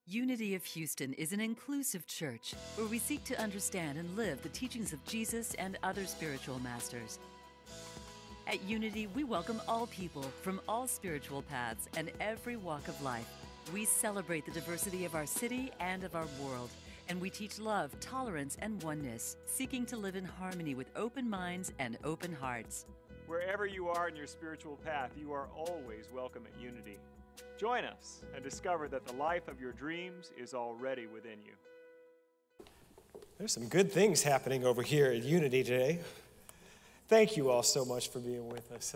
Unity of Houston is an inclusive church where we seek to understand and live the teachings of Jesus and other spiritual masters. At Unity, we welcome all people from all spiritual paths and every walk of life. We celebrate the diversity of our city and of our world, and we teach love, tolerance, and oneness, seeking to live in harmony with open minds and open hearts. Wherever you are in your spiritual path, you are always welcome at Unity. Join us and discover that the life of your dreams is already within you. There's some good things happening over here at Unity today. Thank you all so much for being with us.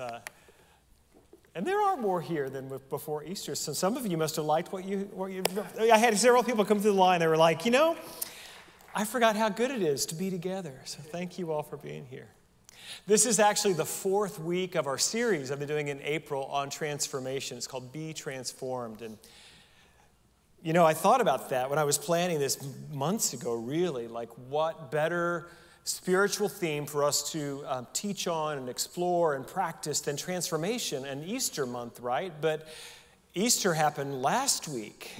And there are more here than before Easter. So some of you must have liked what you. I had several people come through the line. They were like, I forgot how good it is to be together. So thank you all for being here. This is actually the fourth week of our series I've been doing in April on transformation. It's called Be Transformed. And, I thought about that when I was planning this months ago, really. Like, what better spiritual theme for us to teach on and explore and practice than transformation and Easter month, right? But Easter happened last week.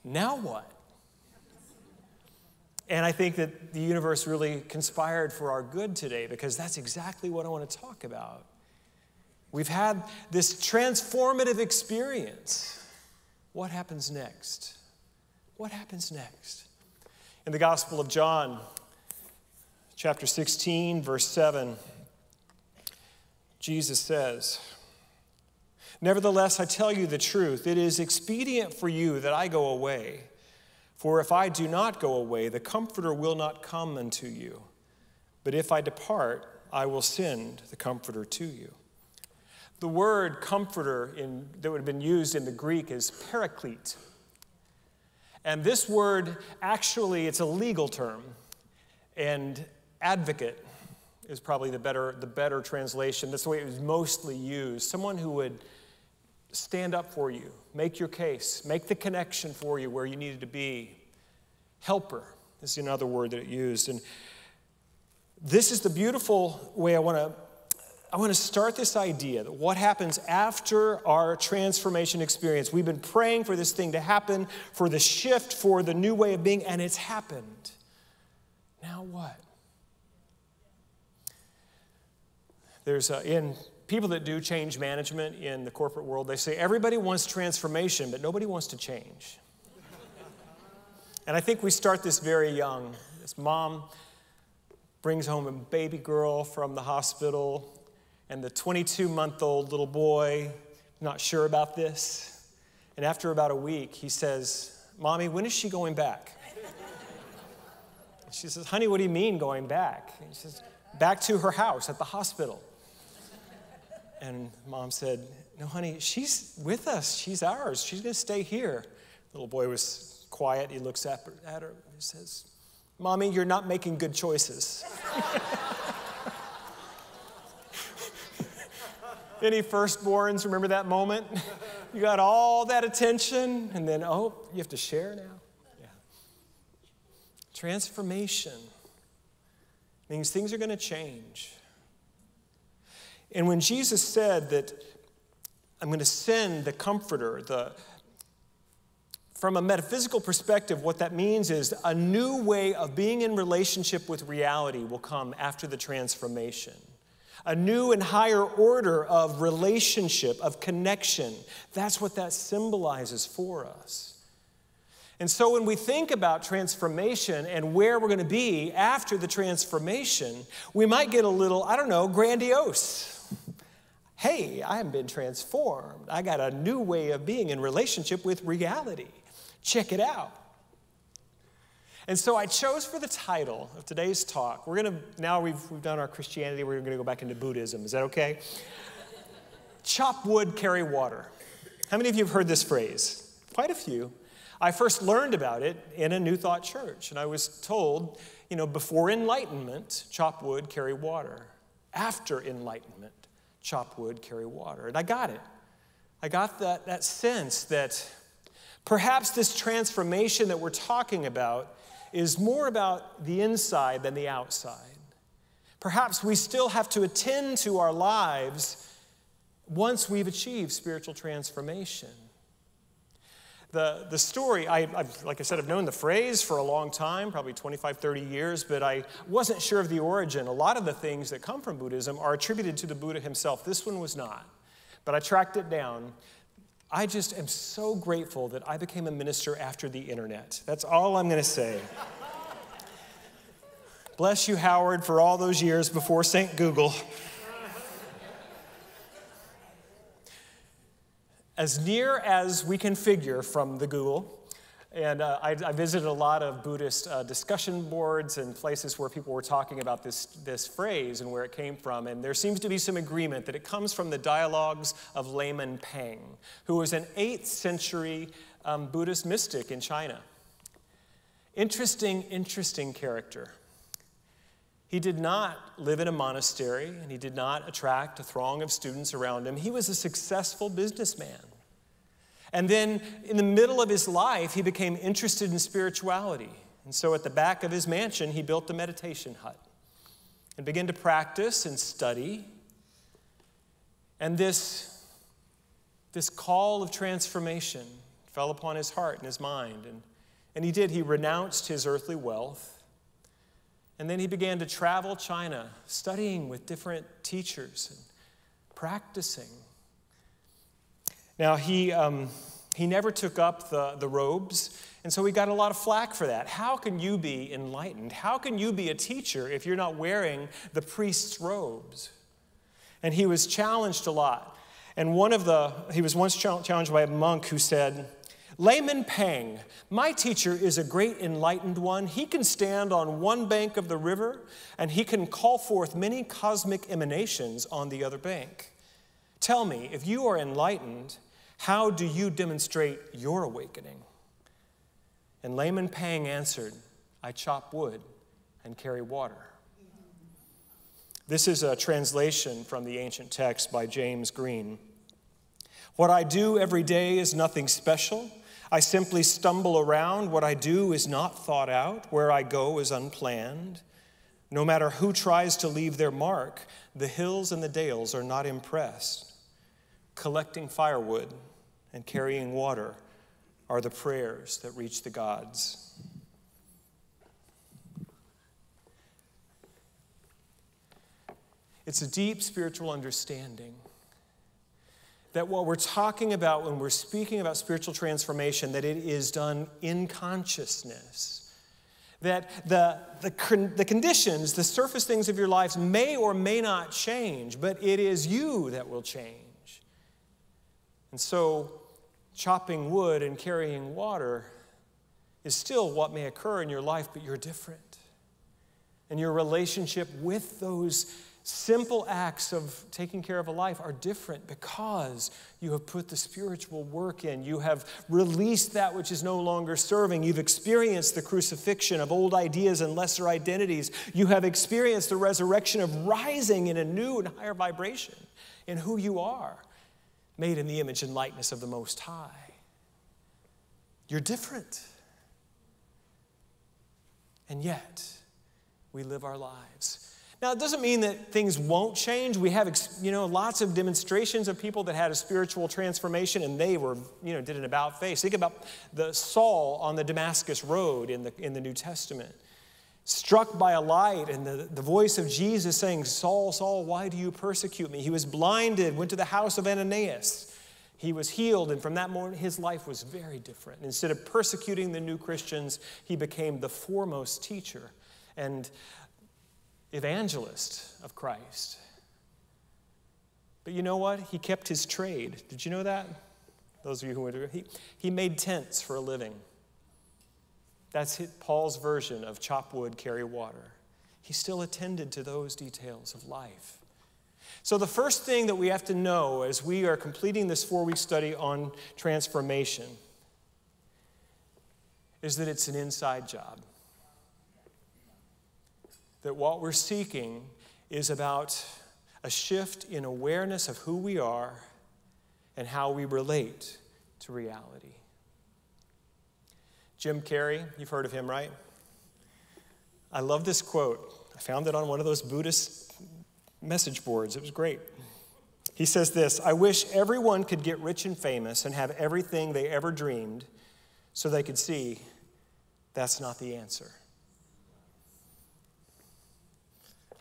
Now what? And I think that the universe really conspired for our good today, because that's exactly what I want to talk about. We've had this transformative experience. What happens next? What happens next? In the Gospel of John, chapter 16, verse 7, Jesus says, "Nevertheless, I tell you the truth. It is expedient for you that I go away. For if I do not go away, the Comforter will not come unto you. But if I depart, I will send the Comforter to you." The word comforter that would have been used in the Greek is paraclete. And this word, actually, it's a legal term. And advocate is probably the better translation. That's the way it was mostly used. Someone who would stand up for you, make your case, make the connection for you where you needed to be. Helper is another word that it used. And this is the beautiful way I want to start this idea that what happens after our transformation experience. We've been praying for this thing to happen, for the shift, for the new way of being, and it's happened. Now what? There's in people that do change management in the corporate world, they say everybody wants transformation, but nobody wants to change. And I think we start this very young. This mom brings home a baby girl from the hospital, and the 22-month-old little boy, not sure about this. And after about a week, he says, "Mommy, when is she going back?" And she says, "Honey, what do you mean going back?" And he says, "Back to her house at the hospital." And Mom said, "No, honey, she's with us. She's ours. She's going to stay here." The little boy was quiet. He looks at her and he says, "Mommy, you're not making good choices." Any firstborns remember that moment? You got all that attention, and then, you have to share now? Yeah. Transformation means things are going to change. And when Jesus said that I'm going to send the Comforter, from a metaphysical perspective, what that means is a new way of being in relationship with reality will come after the transformation. A new and higher order of relationship, of connection. That's what that symbolizes for us. And so when we think about transformation and where we're going to be after the transformation, we might get a little, grandiose. Hey, I have been transformed. I got a new way of being in relationship with reality. Check it out. And so I chose for the title of today's talk, now we've done our Christianity, we're going to go back into Buddhism. Is that okay? Chop wood, carry water. How many of you have heard this phrase? Quite a few. I first learned about it in a New Thought church, and I was told, before enlightenment, chop wood, carry water. After enlightenment, chop wood, carry water. And I got it. I got that sense that perhaps this transformation that we're talking about is more about the inside than the outside. Perhaps we still have to attend to our lives once we've achieved spiritual transformation. The story, I've, like I said, I've known the phrase for a long time, probably 25, 30 years, but I wasn't sure of the origin. A lot of the things that come from Buddhism are attributed to the Buddha himself. This one was not, but I tracked it down. I just am so grateful that I became a minister after the internet. That's all I'm going to say. Bless you, Howard, for all those years before St. Google. As near as we can figure from the Google, and I visited a lot of Buddhist discussion boards and places where people were talking about this phrase and where it came from, and there seems to be some agreement that it comes from the dialogues of Layman Pang, who was an 8th century Buddhist mystic in China. Interesting character. He did not live in a monastery, and he did not attract a throng of students around him. He was a successful businessman. And then, in the middle of his life, he became interested in spirituality. And so at the back of his mansion, he built a meditation hut and began to practice and study. And this call of transformation fell upon his heart and his mind. And he did. He renounced his earthly wealth. And then he began to travel China, studying with different teachers and practicing. Now, he never took up the robes, and so he got a lot of flack for that. How can you be enlightened? How can you be a teacher if you're not wearing the priest's robes? And he was challenged a lot. And he was once challenged by a monk who said, "Layman Pang, my teacher is a great enlightened one. He can stand on one bank of the river, and he can call forth many cosmic emanations on the other bank. Tell me, if you are enlightened, how do you demonstrate your awakening?" And Layman Pang answered, "I chop wood and carry water." This is a translation from the ancient text by James Green. "What I do every day is nothing special. I simply stumble around. What I do is not thought out. Where I go is unplanned. No matter who tries to leave their mark, the hills and the dales are not impressed. Collecting firewood and carrying water are the prayers that reach the gods." It's a deep spiritual understanding that what we're talking about when we're speaking about spiritual transformation, that it is done in consciousness. That the conditions, the surface things of your lives may or may not change, but it is you that will change. And so, chopping wood and carrying water is still what may occur in your life, but you're different. And your relationship with those simple acts of taking care of a life are different because you have put the spiritual work in. You have released that which is no longer serving. You've experienced the crucifixion of old ideas and lesser identities. You have experienced the resurrection of rising in a new and higher vibration in who you are, made in the image and likeness of the Most High. You're different. And yet, we live our lives. Now, it doesn't mean that things won't change. We have, lots of demonstrations of people that had a spiritual transformation, and they were, did an about-face. Think about the Saul on the Damascus Road in the New Testament. Struck by a light and the voice of Jesus saying, "Saul, Saul, why do you persecute me?" He was blinded, went to the house of Ananias. He was healed, and from that moment, his life was very different. Instead of persecuting the new Christians, he became the foremost teacher and evangelist of Christ. But you know what? He kept his trade. Did you know that? Those of you who went to he made tents for a living. That's Paul's version of chop wood, carry water. He still attended to those details of life. So the first thing that we have to know as we are completing this 4-week study on transformation is that it's an inside job. That what we're seeking is about a shift in awareness of who we are and how we relate to reality. Jim Carrey, you've heard of him, right? I love this quote. I found it on one of those Buddhist message boards. It was great. He says this: "I wish everyone could get rich and famous and have everything they ever dreamed, so they could see that's not the answer.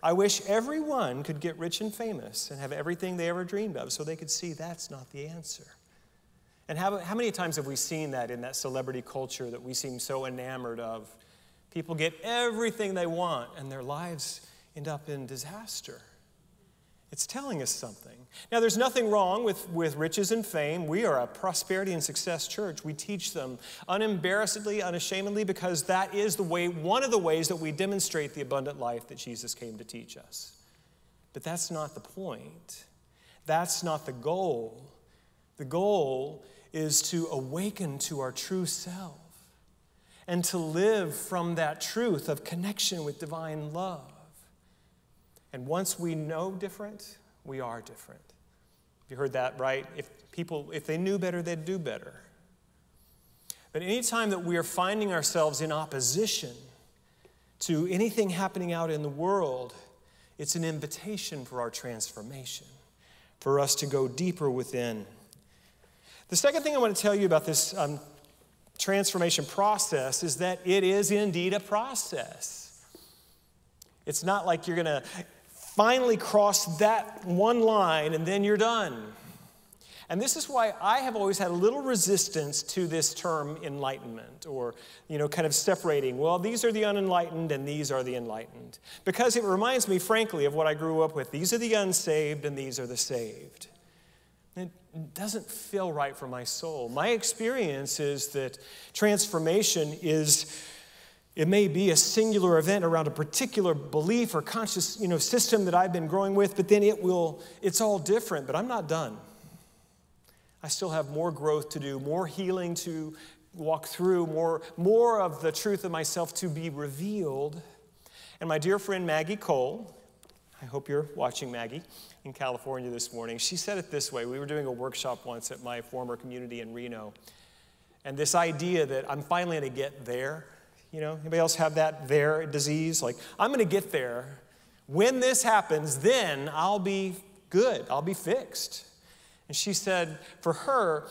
I wish everyone could get rich and famous and have everything they ever dreamed of so they could see that's not the answer. And how many times have we seen that in that celebrity culture that we seem so enamored of? People get everything they want and their lives end up in disaster. It's telling us something. Now, there's nothing wrong with riches and fame. We are a prosperity and success church. We teach them unembarrassedly, unashamedly, because that is one of the ways that we demonstrate the abundant life that Jesus came to teach us. But that's not the point. That's not the goal. The goal is to awaken to our true self and to live from that truth of connection with divine love. And once we know different, we are different. You heard that, right? If they knew better, they'd do better. But anytime that we are finding ourselves in opposition to anything happening out in the world, it's an invitation for our transformation, for us to go deeper within. The second thing I want to tell you about this transformation process is that it is indeed a process. It's not like you're going to finally cross that one line and then you're done. And this is why I have always had a little resistance to this term enlightenment, or, kind of separating, well, these are the unenlightened and these are the enlightened. Because it reminds me, frankly, of what I grew up with. These are the unsaved and these are the saved. It doesn't feel right for my soul. My experience is that transformation it may be a singular event around a particular belief or conscious, system that I've been growing with, but then it's all different, but I'm not done. I still have more growth to do, more healing to walk through, more of the truth of myself to be revealed. And my dear friend Maggie Cole, I hope you're watching, Maggie, in California this morning, she said it this way. We were doing a workshop once at my former community in Reno, and this idea that I'm finally going to get there. Anybody else have that there disease? Like, I'm going to get there. When this happens, then I'll be good. I'll be fixed. And she said, for her,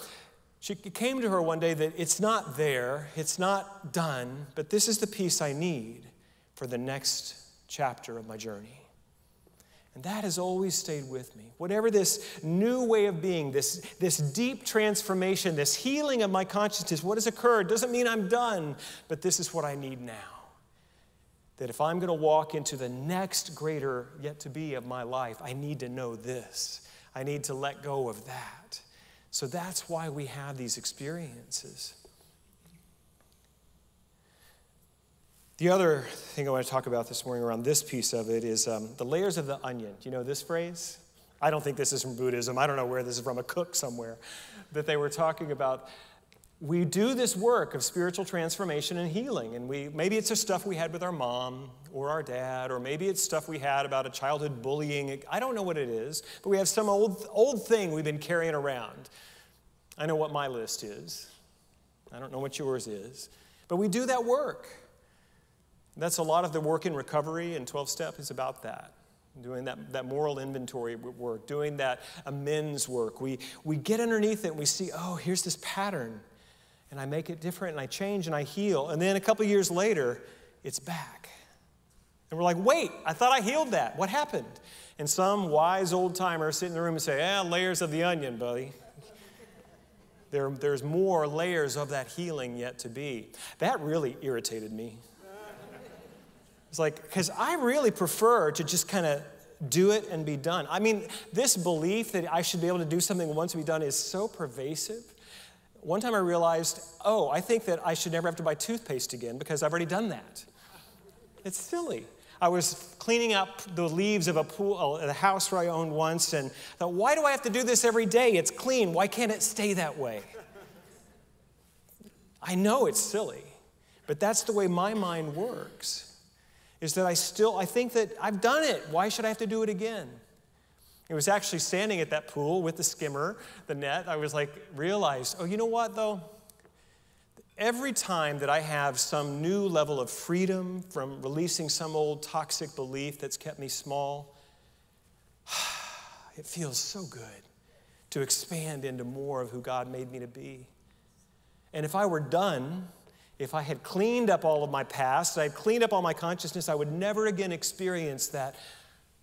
it came to her one day that it's not there, it's not done, but this is the peace I need for the next chapter of my journey. And that has always stayed with me. Whatever this new way of being, this deep transformation, this healing of my consciousness, what has occurred doesn't mean I'm done, but this is what I need now. That if I'm going to walk into the next greater yet to be of my life, I need to know this. I need to let go of that. So that's why we have these experiences. The other thing I want to talk about this morning around this piece of it is the layers of the onion. Do you know this phrase? I don't think this is from Buddhism. I don't know where this is from, a cook somewhere. That they were talking about, we do this work of spiritual transformation and healing. And maybe it's the stuff we had with our mom or our dad, or maybe it's stuff we had about a childhood bullying. I don't know what it is, but we have some old thing we've been carrying around. I know what my list is. I don't know what yours is. But we do that work. That's a lot of the work in recovery and 12-step is about that. Doing that moral inventory work, doing that amends work. We get underneath it and we see, oh, here's this pattern. And I make it different and I change and I heal. And then a couple years later, it's back. And we're like, wait, I thought I healed that. What happened? And some wise old-timer sit in the room and say, layers of the onion, buddy. There's more layers of that healing yet to be. That really irritated me. It's like, because I really prefer to just kind of do it and be done. I mean, this belief that I should be able to do something once and be done is so pervasive. One time I realized, I think that I should never have to buy toothpaste again because I've already done that. It's silly. I was cleaning up the leaves of a pool at a house where I owned once and thought, why do I have to do this every day? It's clean. Why can't it stay that way? I know it's silly, but that's the way my mind works. Is that I think that I've done it. Why should I have to do it again? It was actually standing at that pool with the skimmer, the net. I was realized, you know what though? Every time that I have some new level of freedom from releasing some old toxic belief that's kept me small, it feels so good to expand into more of who God made me to be. And if I were done, if I had cleaned up all of my past, I had cleaned up all my consciousness, I would never again experience that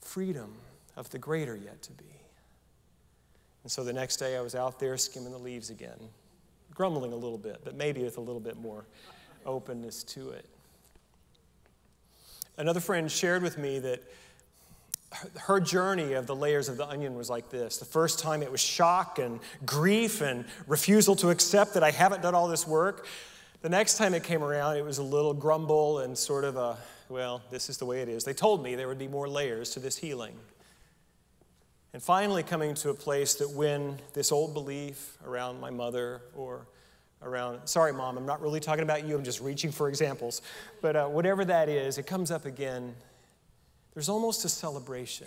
freedom of the greater yet to be. And so the next day I was out there skimming the leaves again, grumbling a little bit, but maybe with a little bit more openness to it. Another friend shared with me that her journey of the layers of the onion was like this. The first time it was shock and grief and refusal to accept that I haven't done all this work. The next time it came around, it was a little grumble and sort of a, well, this is the way it is. They told me there would be more layers to this healing. And finally coming to a place that when this old belief around my mother or around, sorry, Mom, I'm not really talking about you, I'm just reaching for examples. But whatever that is, it comes up again. There's almost a celebration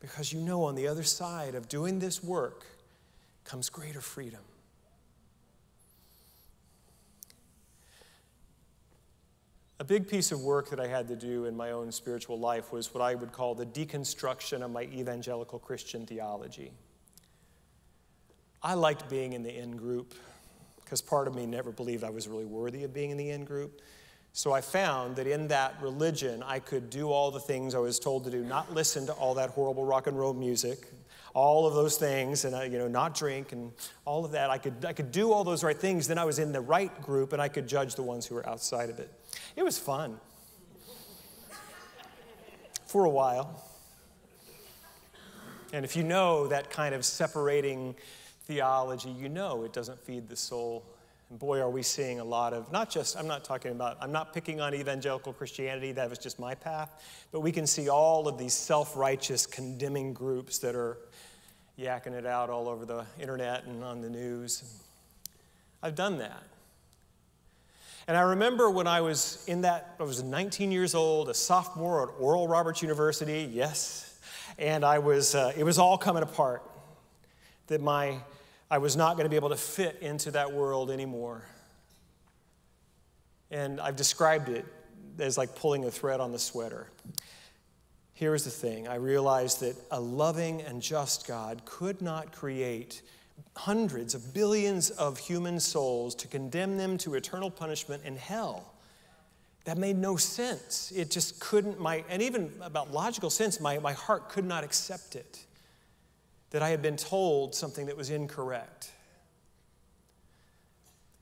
because you know on the other side of doing this work comes greater freedom. A big piece of work that I had to do in my own spiritual life was what I would call the deconstruction of my evangelical Christian theology. I liked being in the in-group because part of me never believed I was really worthy of being in the in-group. So I found that in that religion, I could do all the things I was told to do, not listen to all that horrible rock and roll music, all of those things, and not drink and all of that. I could do all those right things. Then I was in the right group, and I could judge the ones who were outside of it. It was fun for a while. And if you know that kind of separating theology, you know it doesn't feed the soul. And boy, are we seeing a lot of, I'm not picking on evangelical Christianity, that was just my path, but we can see all of these self-righteous condemning groups that are yakking it out all over the internet and on the news. I've done that. And I remember when I was I was 19 years old, a sophomore at Oral Roberts University, yes, and it was all coming apart, that I was not going to be able to fit into that world anymore. And I've described it as like pulling a thread on the sweater. Here's the thing. I realized that a loving and just God could not create hundreds of billions of human souls to condemn them to eternal punishment in hell. That made no sense. It just couldn't, and even about logical sense, my heart could not accept it. That I had been told something that was incorrect.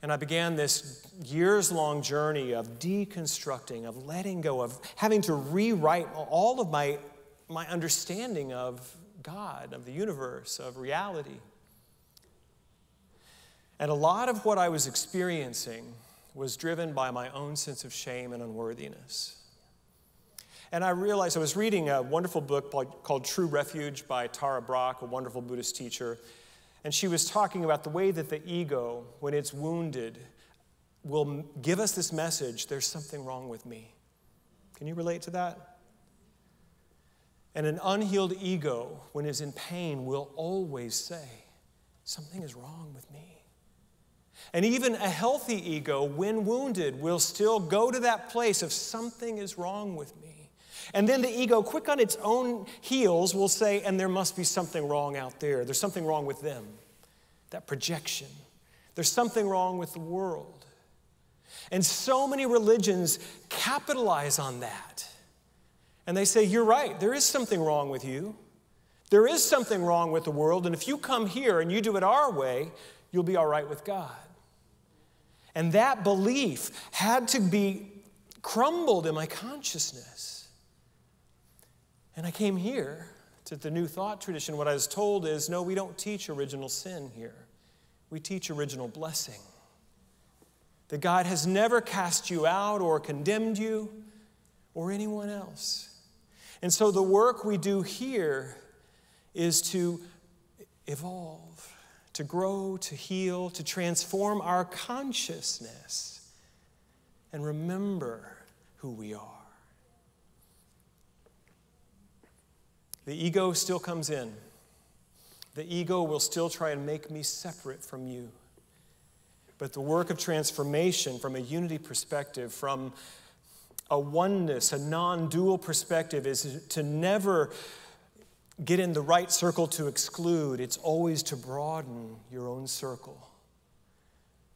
And I began this years-long journey of deconstructing, of letting go, of having to rewrite all of my understanding of God, of the universe, of reality. And a lot of what I was experiencing was driven by my own sense of shame and unworthiness. And I realized I was reading a wonderful book called True Refuge by Tara Brach, a wonderful Buddhist teacher. And she was talking about the way that the ego, when it's wounded, will give us this message, there's something wrong with me. Can you relate to that? And an unhealed ego, when it's in pain, will always say, something is wrong with me. And even a healthy ego, when wounded, will still go to that place of something is wrong with me. And then the ego, quick on its own heels, will say, and there must be something wrong out there. There's something wrong with them. That projection. There's something wrong with the world. And so many religions capitalize on that. And they say, you're right, there is something wrong with you. There is something wrong with the world, and if you come here and you do it our way, you'll be all right with God. And that belief had to be crumbled in my consciousness. And I came here to the New Thought tradition. What I was told is, no, we don't teach original sin here. We teach original blessing. That God has never cast you out or condemned you or anyone else. And so the work we do here is to evolve, to grow, to heal, to transform our consciousness and remember who we are. The ego still comes in. The ego will still try and make me separate from you. But the work of transformation from a unity perspective, from a oneness, a non-dual perspective, is to never get in the right circle to exclude. It's always to broaden your own circle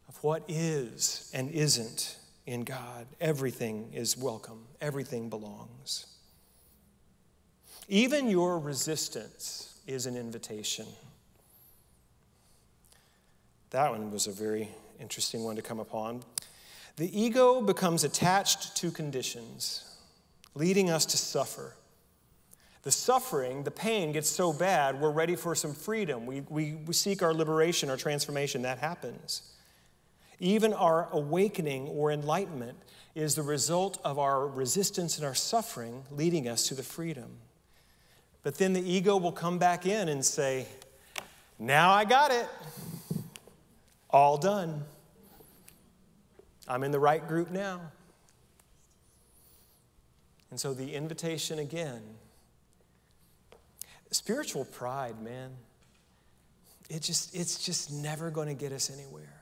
of of what is and isn't in God. Everything is welcome. Everything belongs. Even your resistance is an invitation. That one was a very interesting one to come upon. The ego becomes attached to conditions, leading us to suffer. The suffering, the pain gets so bad, we're ready for some freedom. We seek our liberation, our transformation. That happens. Even our awakening or enlightenment is the result of our resistance and our suffering leading us to the freedom. But then the ego will come back in and say, now I got it. All done. I'm in the right group now. And so the invitation again, spiritual pride, man, it's just never going to get us anywhere.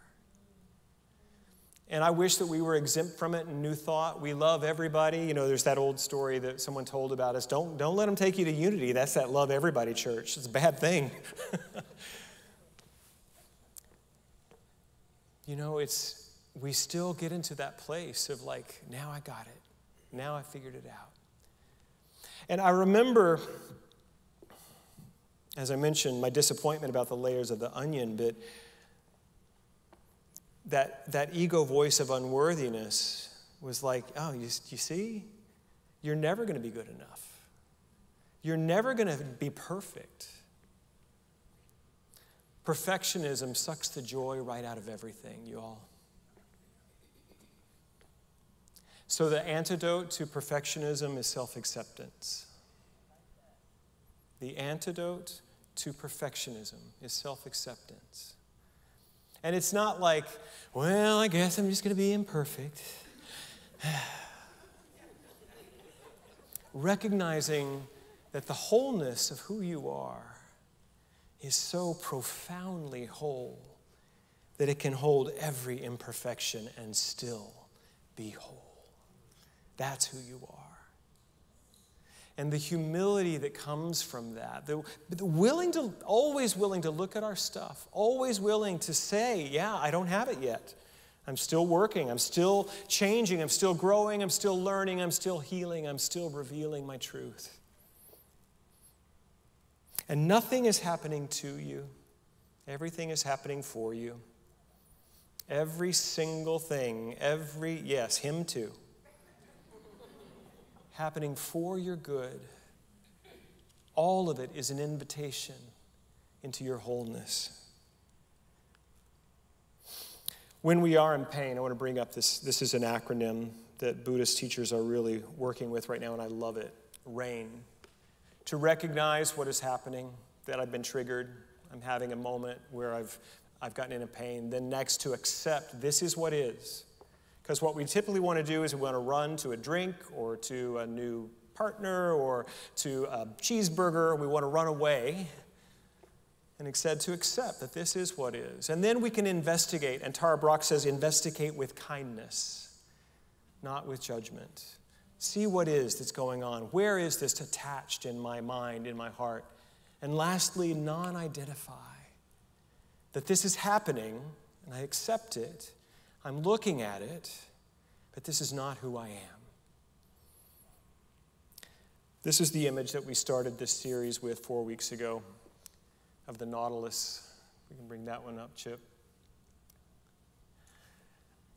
And I wish that we were exempt from it in New Thought. We love everybody. You know, there's that old story that someone told about us. Don't let them take you to Unity. That's that love everybody church. It's a bad thing. You know, we still get into that place of like, now I got it. Now I figured it out. And I remember, as I mentioned, my disappointment about the layers of the onion, but that ego voice of unworthiness was like, oh, you see? You're never going to be good enough. You're never going to be perfect. Perfectionism sucks the joy right out of everything, you all. So the antidote to perfectionism is self-acceptance. The antidote to perfectionism is self-acceptance. And it's not like, well, I guess I'm just going to be imperfect. Recognizing that the wholeness of who you are is so profoundly whole that it can hold every imperfection and still be whole. That's who you are. And the humility that comes from that, always willing to look at our stuff, always willing to say, yeah, I don't have it yet. I'm still working, I'm still changing, I'm still growing, I'm still learning, I'm still healing, I'm still revealing my truth. And nothing is happening to you. Everything is happening for you. Every single thing, yes, him too. Happening for your good. All of it is an invitation into your wholeness. When we are in pain, I want to bring up this is an acronym that Buddhist teachers are really working with right now, and I love it. RAIN. To recognize what is happening, that I've been triggered, I'm having a moment where I've gotten into pain. Then next, to accept this is what is. Because what we typically want to do is we want to run to a drink or to a new partner or to a cheeseburger. We want to run away. And instead to accept that this is what is. And then we can investigate. And Tara Brach says, investigate with kindness, not with judgment. See what is that's going on. Where is this attached in my mind, in my heart? And lastly, non-identify. That this is happening, and I accept it. I'm looking at it, but this is not who I am. This is the image that we started this series with 4 weeks ago of the Nautilus. We can bring that one up, Chip.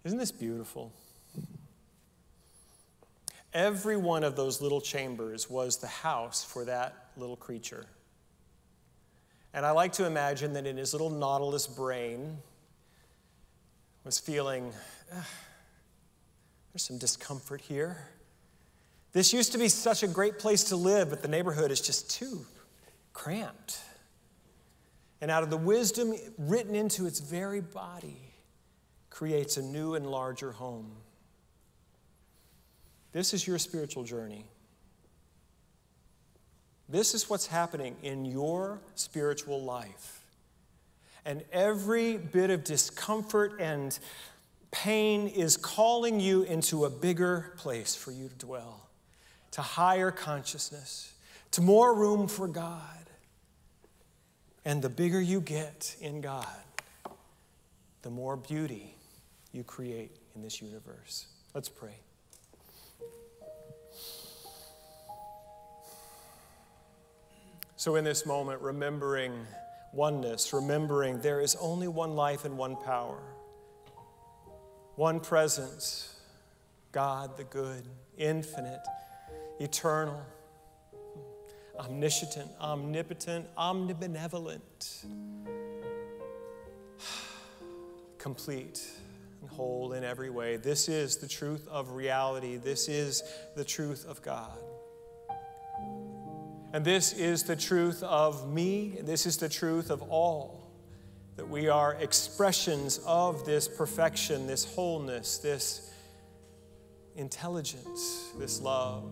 Isn't this beautiful? Every one of those little chambers was the house for that little creature. And I like to imagine that in his little Nautilus brain was feeling, there's some discomfort here. This used to be such a great place to live, but the neighborhood is just too cramped. And out of the wisdom written into its very body, creates a new and larger home. This is your spiritual journey. This is what's happening in your spiritual life. And every bit of discomfort and pain is calling you into a bigger place for you to dwell, to higher consciousness, to more room for God. And the bigger you get in God, the more beauty you create in this universe. Let's pray. So in this moment, remembering oneness, remembering there is only one life and one power, one presence, God the good, infinite, eternal, omniscient, omnipotent, omnibenevolent, complete and whole in every way. This is the truth of reality. This is the truth of God. And this is the truth of me. This is the truth of all. That we are expressions of this perfection, this wholeness, this intelligence, this love.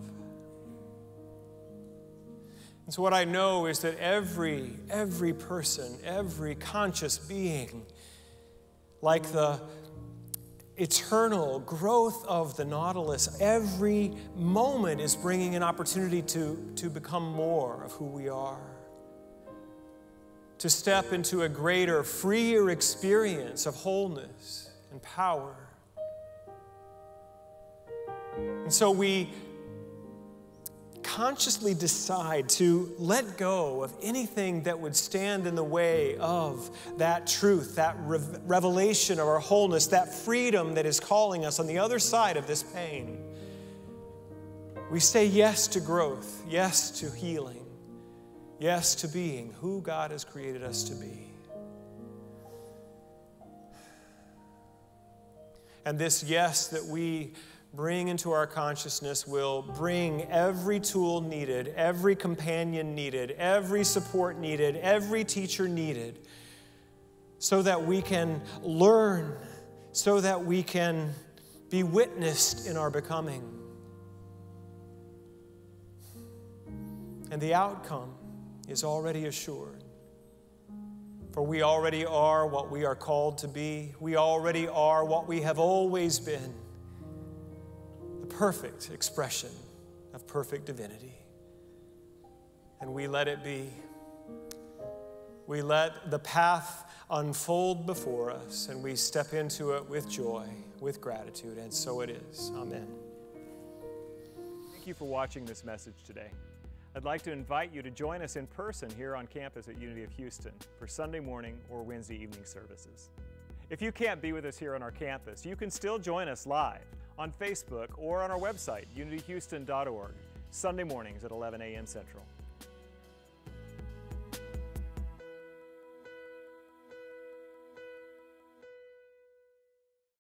And so what I know is that every person, every conscious being, like the eternal growth of the Nautilus, every moment is bringing an opportunity to become more of who we are. To step into a greater, freer experience of wholeness and power. And so we consciously decide to let go of anything that would stand in the way of that truth, that revelation of our wholeness, that freedom that is calling us on the other side of this pain. We say yes to growth, yes to healing, yes to being who God has created us to be. And this yes that we bring into our consciousness will bring every tool needed, every companion needed, every support needed, every teacher needed, so that we can learn, so that we can be witnessed in our becoming. And the outcome is already assured. For we already are what we are called to be. We already are what we have always been. Perfect expression of perfect divinity. And we let it be. We let the path unfold before us, and we step into it with joy, with gratitude, and so it is. Amen. Thank you for watching this message today. I'd like to invite you to join us in person here on campus at Unity of Houston for Sunday morning or Wednesday evening services. If you can't be with us here on our campus, you can still join us live on Facebook or on our website, unityhouston.org, Sunday mornings at 11 a.m. Central.